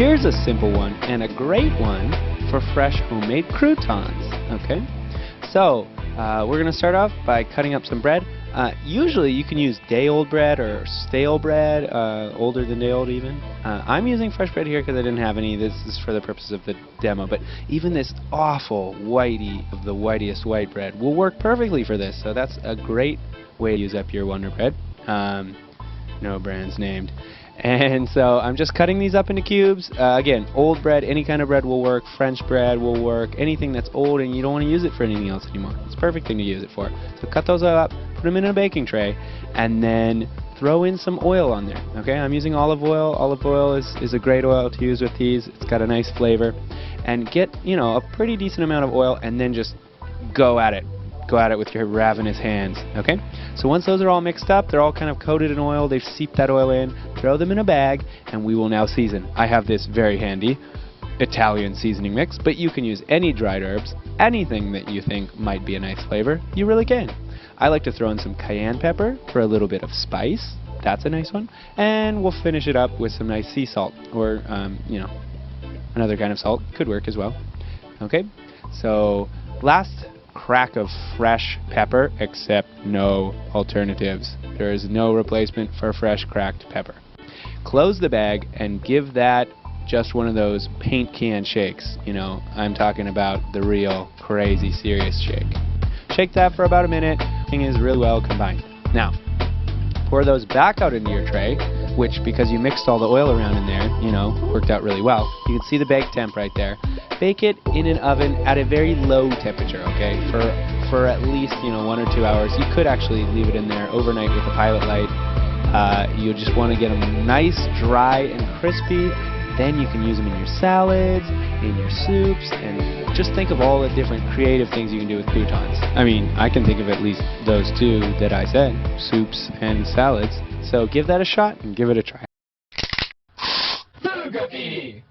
Here's a simple one and a great one for fresh homemade croutons. Okay, so we're going to start off by cutting up some bread. Usually you can use day-old bread or stale bread, older than day-old even. I'm using fresh bread here because I didn't have any. This is for the purpose of the demo, but even this awful whitey of the whitest white bread will work perfectly for this, so that's a great way to use up your Wonder Bread. No brands named. And so I'm just cutting these up into cubes. Again, old bread, any kind of bread will work. French bread will work. Anything that's old and you don't want to use it for anything else anymore. It's a perfect thing to use it for. So cut those up, put them in a baking tray, and then throw in some oil on there. Okay, I'm using olive oil. Olive oil is a great oil to use with these. It's got a nice flavor. And get, a pretty decent amount of oil, and then just go at it. Go at it with your ravenous hands, okay? So once those are all mixed up, they're all kind of coated in oil, they've seeped that oil in, throw them in a bag, and we will now season. I have this very handy Italian seasoning mix, but you can use any dried herbs, anything that you think might be a nice flavor, you really can. I like to throw in some cayenne pepper for a little bit of spice, that's a nice one, and we'll finish it up with some nice sea salt, or, another kind of salt, could work as well. Okay, so last crack of fresh pepper, except no alternatives. There is no replacement for fresh cracked pepper. Close the bag and give that just one of those paint can shakes. I'm talking about the real crazy serious shake. Shake that for about a minute. Everything is really well combined. Now, pour those back out into your tray, which, because you mixed all the oil around in there, worked out really well. You can see the bake temp right there. Bake it in an oven at a very low temperature, okay, for at least 1 or 2 hours. You could actually leave it in there overnight with a pilot light. You just want to get them nice, dry, and crispy. Then you can use them in your salads, in your soups, and just think of all the different creative things you can do with croutons. I mean, I can think of at least those two that I said, soups and salads. So give that a shot and give it a try. Food graffiti!